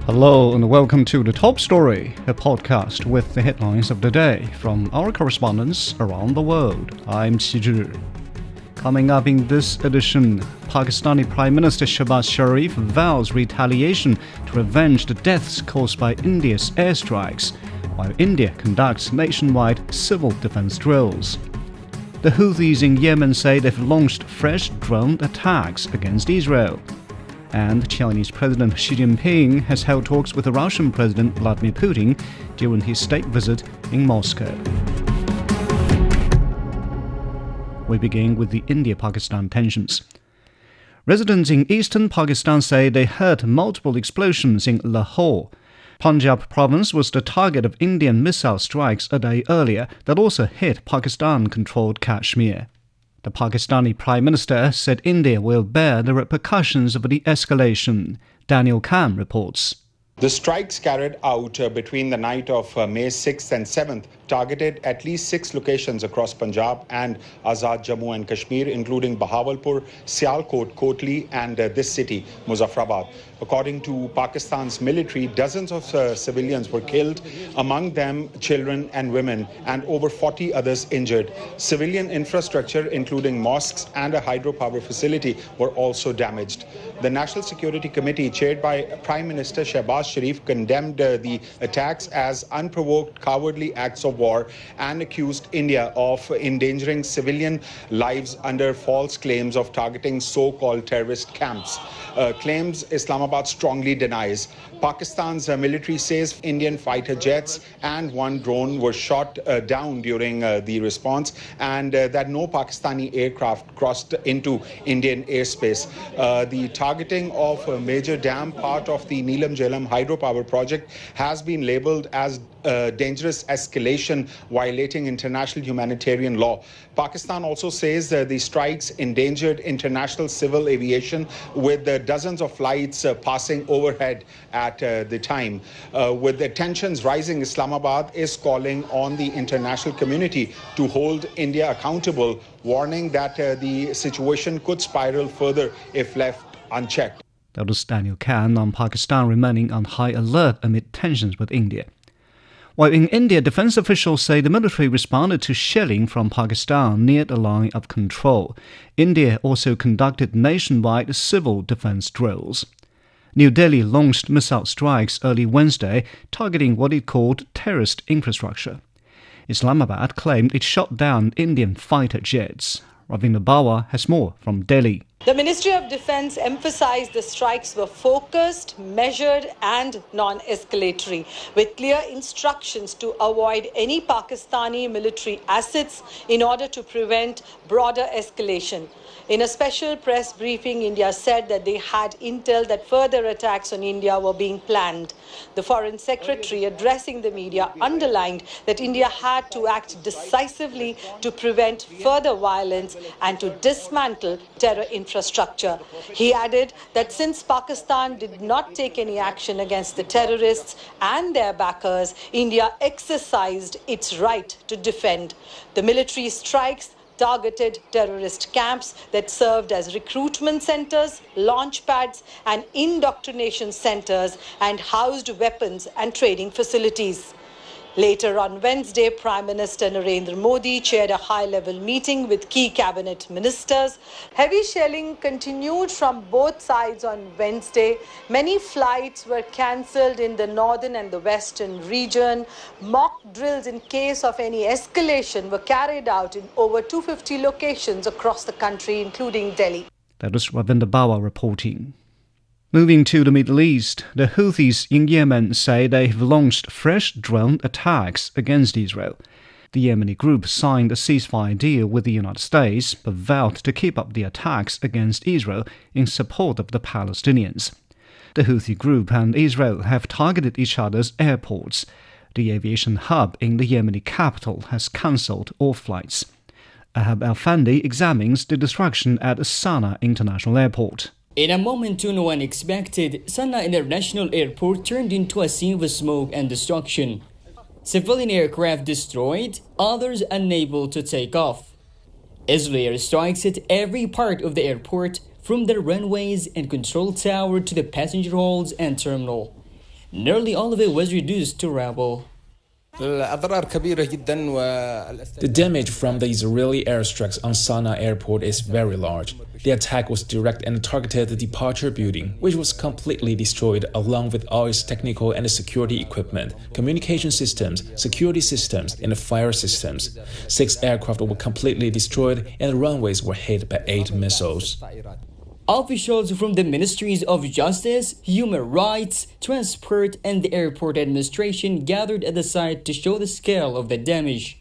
Hello and welcome to The Top Story, a podcast with the headlines of the day from our correspondents around the world. I'm Qi. Coming up in this edition, Pakistani Prime Minister Shehbaz Sharif vows retaliation to avenge the deaths caused by India's airstrikes, while India conducts nationwide civil defense drills. The Houthis in Yemen say they've launched fresh drone attacks against Israel. And Chinese President Xi Jinping has held talks with the Russian President Vladimir Putin during his state visit in Moscow. We begin with the India-Pakistan tensions. Residents in eastern Pakistan say they heard multiple explosions in Lahore. Punjab province was the target of Indian missile strikes a day earlier that also hit Pakistan-controlled Kashmir. The Pakistani Prime Minister said India will bear the repercussions of the escalation. Daniel Khan reports. The strikes carried out between the night of May 6th and 7th targeted at least 6 locations across Punjab and Azad Jammu and Kashmir, including Bahawalpur, Sialkot, Kotli and this city, Muzaffarabad. According to Pakistan's military, dozens of civilians were killed, among them children and women, and over 40 others injured. Civilian infrastructure, including mosques and a hydropower facility, were also damaged. The National Security Committee, chaired by Prime Minister Shehbaz Sharif, condemned the attacks as unprovoked, cowardly acts of war and accused India of endangering civilian lives under false claims of targeting so-called terrorist camps. Claims Islamabad strongly denies. Pakistan's military says Indian fighter jets and one drone were shot down during the response, and that no Pakistani aircraft crossed into Indian airspace. The targeting of a major dam, part of the Neelam Jhelum hydropower project, has been labeled as dangerous escalation, violating international humanitarian law. Pakistan also says the strikes endangered international civil aviation, with dozens of flights passing overhead at the time. With the tensions rising, Islamabad is calling on the international community to hold India accountable, warning that the situation could spiral further if left unchecked. That was Daniel Khan on Pakistan remaining on high alert amid tensions with India. While in India, defense officials say the military responded to shelling from Pakistan near the line of control. India also conducted nationwide civil defense drills. New Delhi launched missile strikes early Wednesday, targeting what it called terrorist infrastructure. Islamabad claimed it shot down Indian fighter jets. Ravinder Bawa has more from Delhi. The Ministry of Defense emphasized the strikes were focused, measured and non-escalatory, with clear instructions to avoid any Pakistani military assets in order to prevent broader escalation. In a special press briefing, India said that they had intel that further attacks on India were being planned. The Foreign Secretary, addressing the media, underlined that India had to act decisively to prevent further violence and to dismantle terror infrastructure. He added that since Pakistan did not take any action against the terrorists and their backers, India exercised its right to defend. The military strikes targeted terrorist camps that served as recruitment centers, launch pads and indoctrination centers, and housed weapons and training facilities. Later on Wednesday, Prime Minister Narendra Modi chaired a high-level meeting with key cabinet ministers. Heavy shelling continued from both sides on Wednesday. Many flights were cancelled in the northern and the western region. Mock drills in case of any escalation were carried out in over 250 locations across the country, including Delhi. That was Ravinder Bawa reporting. Moving to the Middle East, the Houthis in Yemen say they have launched fresh drone attacks against Israel. The Yemeni group signed a ceasefire deal with the United States, but vowed to keep up the attacks against Israel in support of the Palestinians. The Houthi group and Israel have targeted each other's airports. The aviation hub in the Yemeni capital has cancelled all flights. Ahab Al-Fandi examines the destruction at Sana'a International Airport. In a moment no one expected, Sana'a International Airport turned into a scene of smoke and destruction. Civilian aircraft destroyed, others unable to take off. Israel strikes at every part of the airport, from the runways and control tower to the passenger halls and terminal. Nearly all of it was reduced to rubble. The damage from the Israeli airstrikes on Sana'a airport is very large. The attack was direct and targeted the departure building, which was completely destroyed along with all its technical and security equipment, communication systems, security systems, and fire systems. 6 aircraft were completely destroyed and the runways were hit by 8 missiles. Officials from the Ministries of Justice, Human Rights, Transport, and the Airport Administration gathered at the site to show the scale of the damage.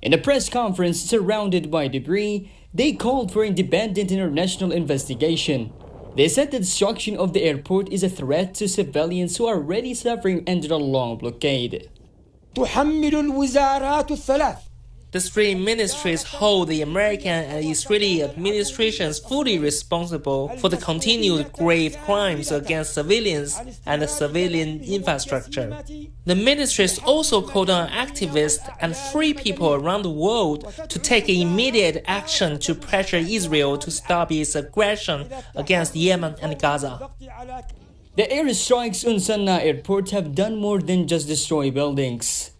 In a press conference surrounded by debris, they called for independent international investigation. They said the destruction of the airport is a threat to civilians who are already suffering under the long blockade. The three ministries hold the American and Israeli administrations fully responsible for the continued grave crimes against civilians and the civilian infrastructure. The ministries also called on activists and free people around the world to take immediate action to pressure Israel to stop its aggression against Yemen and Gaza. The airstrikes on Sana'a airport have done more than just destroy buildings.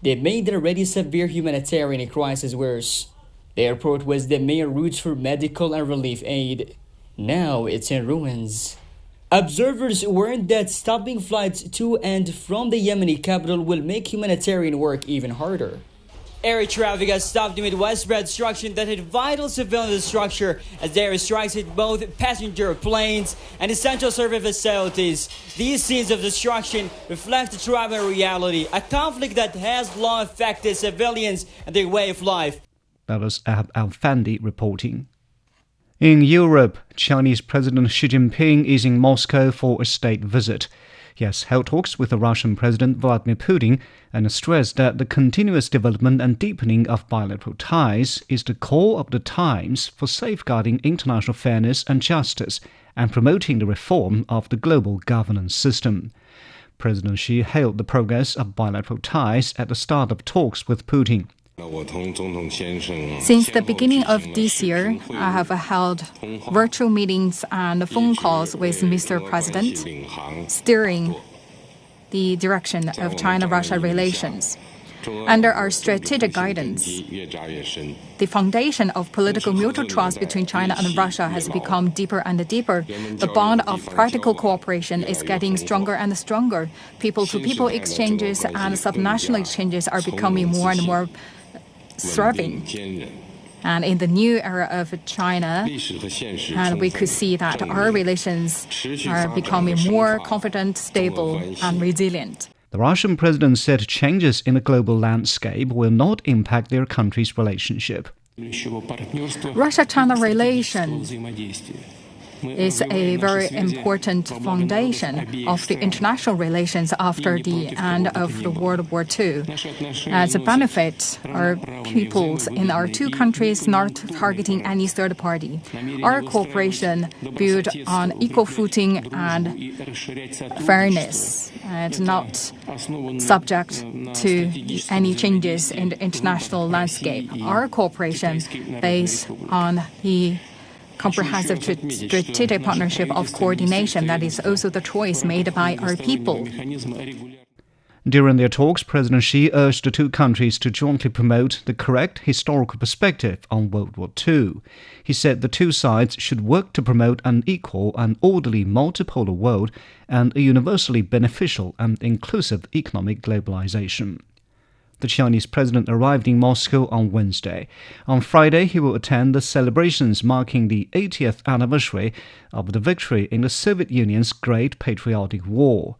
They made the already severe humanitarian crisis worse. The airport was the main route for medical and relief aid. Now it's in ruins. Observers warned that stopping flights to and from the Yemeni capital will make humanitarian work even harder. Air traffic has stopped amid widespread destruction that hit vital civilian structure as the airstrikes hit both passenger planes and essential service facilities. These scenes of destruction reflect the tribal reality, a conflict that has long affected civilians and their way of life. That was Al-Fandi reporting. In Europe, Chinese President Xi Jinping is in Moscow for a state visit. He has held talks with the Russian President Vladimir Putin and stressed that the continuous development and deepening of bilateral ties is the core of the times for safeguarding international fairness and justice and promoting the reform of the global governance system. President Xi hailed the progress of bilateral ties at the start of talks with Putin. Since the beginning of this year, I have held virtual meetings and phone calls with Mr. President, steering the direction of China-Russia relations. Under our strategic guidance, the foundation of political mutual trust between China and Russia has become deeper and deeper. The bond of practical cooperation is getting stronger and stronger. People-to-people exchanges and subnational exchanges are becoming more and more thriving. And in the new era of China, and we could see that our relations are becoming more confident, stable, and resilient. The Russian president said changes in the global landscape will not impact their country's relationship. Russia-China relations is a very important foundation of the international relations after the end of the World War II. As a benefit, our peoples in our two countries not targeting any third party. Our cooperation built on equal footing and fairness and not subject to any changes in the international landscape. Our cooperation based on the comprehensive strategic partnership of coordination that is also the choice made by our people. During their talks, President Xi urged the two countries to jointly promote the correct historical perspective on World War II. He said the two sides should work to promote an equal and orderly multipolar world and a universally beneficial and inclusive economic globalization. The Chinese president arrived in Moscow on Wednesday. On Friday, he will attend the celebrations marking the 80th anniversary of the victory in the Soviet Union's Great Patriotic War.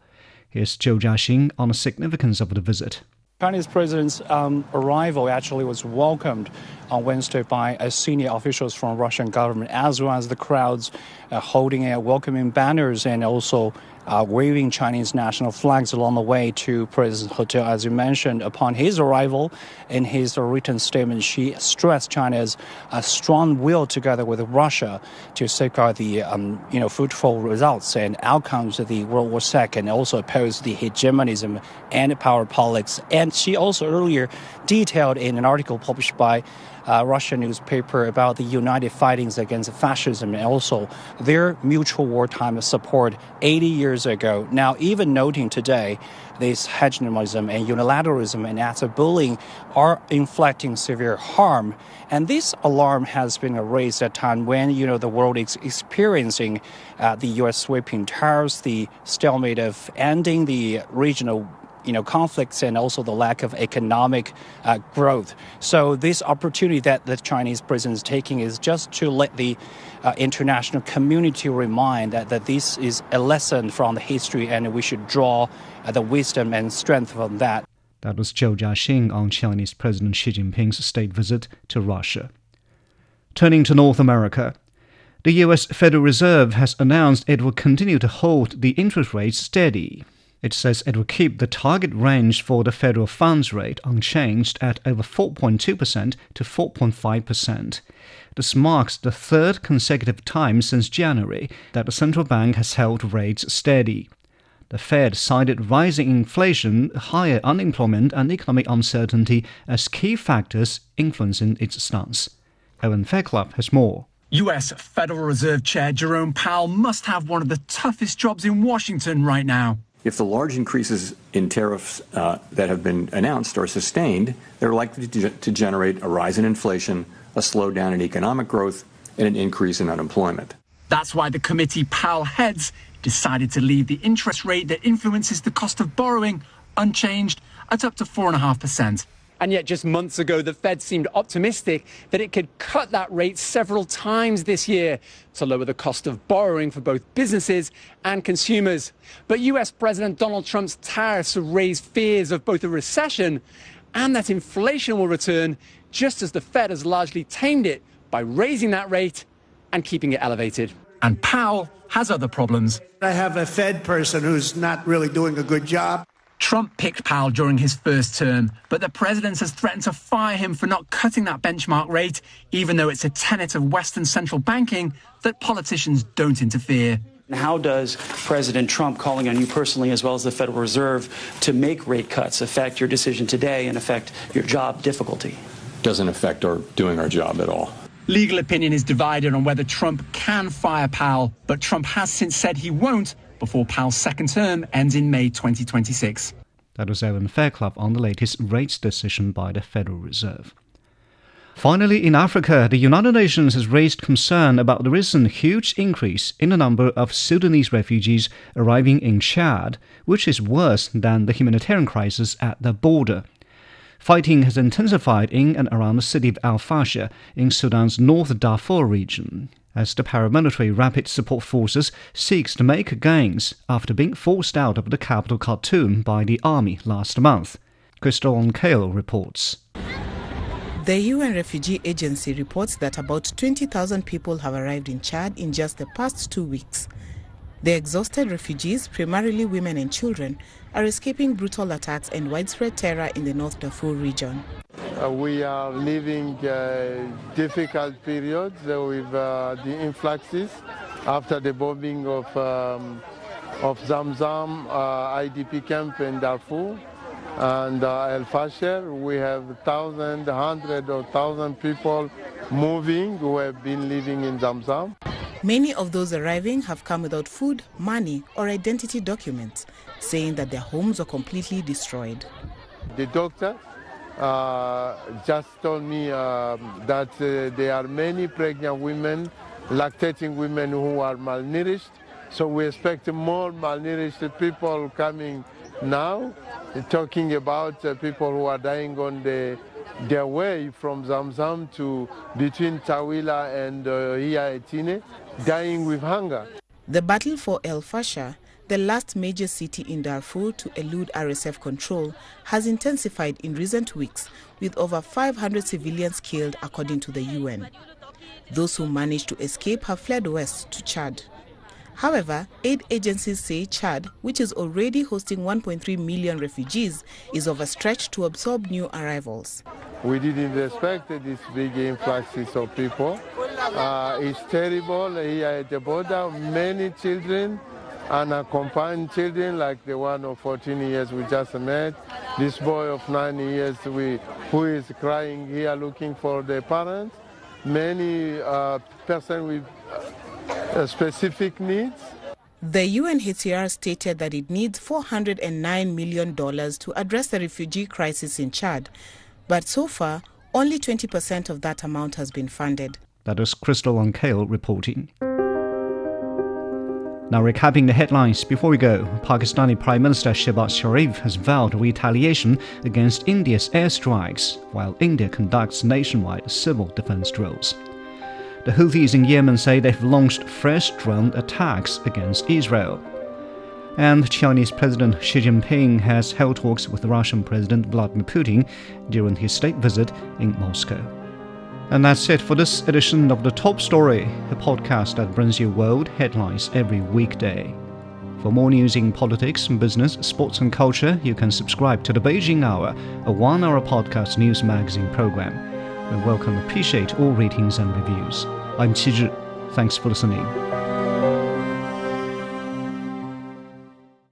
Here's Zhou Jiaxing on the significance of the visit. Chinese president's arrival actually was welcomed on Wednesday by senior officials from Russian government, as well as the crowds holding welcoming banners and also waving Chinese national flags along the way to President's hotel. As you mentioned, upon his arrival, in his written statement, Xi stressed China's strong will together with Russia to safeguard the fruitful results and outcomes of the World War II, and also oppose the hegemonism and power politics. And she also earlier detailed in an article published by Russian newspaper about the united fightings against fascism and also their mutual wartime support 80 years ago. Now, even noting today, this hegemonism and unilateralism and active bullying are inflicting severe harm. And this alarm has been raised at a time when, the world is experiencing the U.S. sweeping tariffs, the stalemate of ending the regional conflicts and also the lack of economic growth. So this opportunity that the Chinese president is taking is just to let the international community remind that this is a lesson from the history and we should draw the wisdom and strength from that. That was Zhou Jiaxing on Chinese President Xi Jinping's state visit to Russia. Turning to North America, the U.S. Federal Reserve has announced it will continue to hold the interest rate steady. It says it will keep the target range for the federal funds rate unchanged at over 4.2% to 4.5%. This marks the third consecutive time since January that the central bank has held rates steady. The Fed cited rising inflation, higher unemployment, and economic uncertainty as key factors influencing its stance. Owen Fairclough has more. U.S. Federal Reserve Chair Jerome Powell must have one of the toughest jobs in Washington right now. If the large increases in tariffs that have been announced are sustained, they're likely to generate a rise in inflation, a slowdown in economic growth, and an increase in unemployment. That's why the committee Powell heads decided to leave the interest rate that influences the cost of borrowing unchanged at up to 4.5%. And yet just months ago, the Fed seemed optimistic that it could cut that rate several times this year to lower the cost of borrowing for both businesses and consumers. But US President Donald Trump's tariffs have raised fears of both a recession and that inflation will return, just as the Fed has largely tamed it by raising that rate and keeping it elevated. And Powell has other problems. I have a Fed person who's not really doing a good job. Trump picked Powell during his first term, but the president has threatened to fire him for not cutting that benchmark rate, even though it's a tenet of Western central banking that politicians don't interfere. How does President Trump calling on you personally, as well as the Federal Reserve, to make rate cuts affect your decision today and affect your job difficulty? Doesn't affect our doing our job at all. Legal opinion is divided on whether Trump can fire Powell, but Trump has since said he won't before Powell's second term ends in May 2026. That was Owen Fairclough on the latest rates decision by the Federal Reserve. Finally, in Africa, the United Nations has raised concern about the recent huge increase in the number of Sudanese refugees arriving in Chad, which is worse than the humanitarian crisis at the border. Fighting has intensified in and around the city of Al Fasher in Sudan's North Darfur region, as the paramilitary Rapid Support Forces seeks to make gains after being forced out of the capital Khartoum by the army last month. Crystal Onkale reports. The UN Refugee Agency reports that about 20,000 people have arrived in Chad in just the past 2 weeks. The exhausted refugees, primarily women and children, are escaping brutal attacks and widespread terror in the North Darfur region. We are living difficult periods with the influxes after the bombing of Zamzam IDP camp in Darfur and El Fasher. We have hundreds of thousands people moving who have been living in Zamzam. Many of those arriving have come without food, money, or identity documents, saying that their homes are completely destroyed. The doctor just told me that there are many pregnant women, lactating women who are malnourished. So we expect more malnourished people coming now, talking about people who are dying on their way from Zamzam to between Tawila and here Etine, dying with hunger. The battle for El Fasher, the last major city in Darfur to elude RSF control, has intensified in recent weeks, with over 500 civilians killed according to the UN. Those who managed to escape have fled west to Chad. However, aid agencies say Chad, which is already hosting 1.3 million refugees, is overstretched to absorb new arrivals. We didn't expect this big influxes of people. It's terrible here at the border. Many children, unaccompanied children like the one of 14 years we just met, this boy of 9 years who is crying here looking for their parents. Many persons with specific needs. The UNHCR stated that it needs $409 million to address the refugee crisis in Chad, but so far, only 20% of that amount has been funded. That is Crystal Onkale reporting. Now recapping the headlines before we go, Pakistani Prime Minister Shehbaz Sharif has vowed retaliation against India's airstrikes, while India conducts nationwide civil defense drills. The Houthis in Yemen say they've launched fresh drone attacks against Israel. And Chinese President Xi Jinping has held talks with Russian President Vladimir Putin during his state visit in Moscow. And that's it for this edition of The Top Story, a podcast that brings you world headlines every weekday. For more news in politics, business, sports and culture, you can subscribe to the Beijing Hour, a one-hour podcast news magazine program. We welcome and appreciate all ratings and reviews. I'm Qi Zhi. Thanks for listening.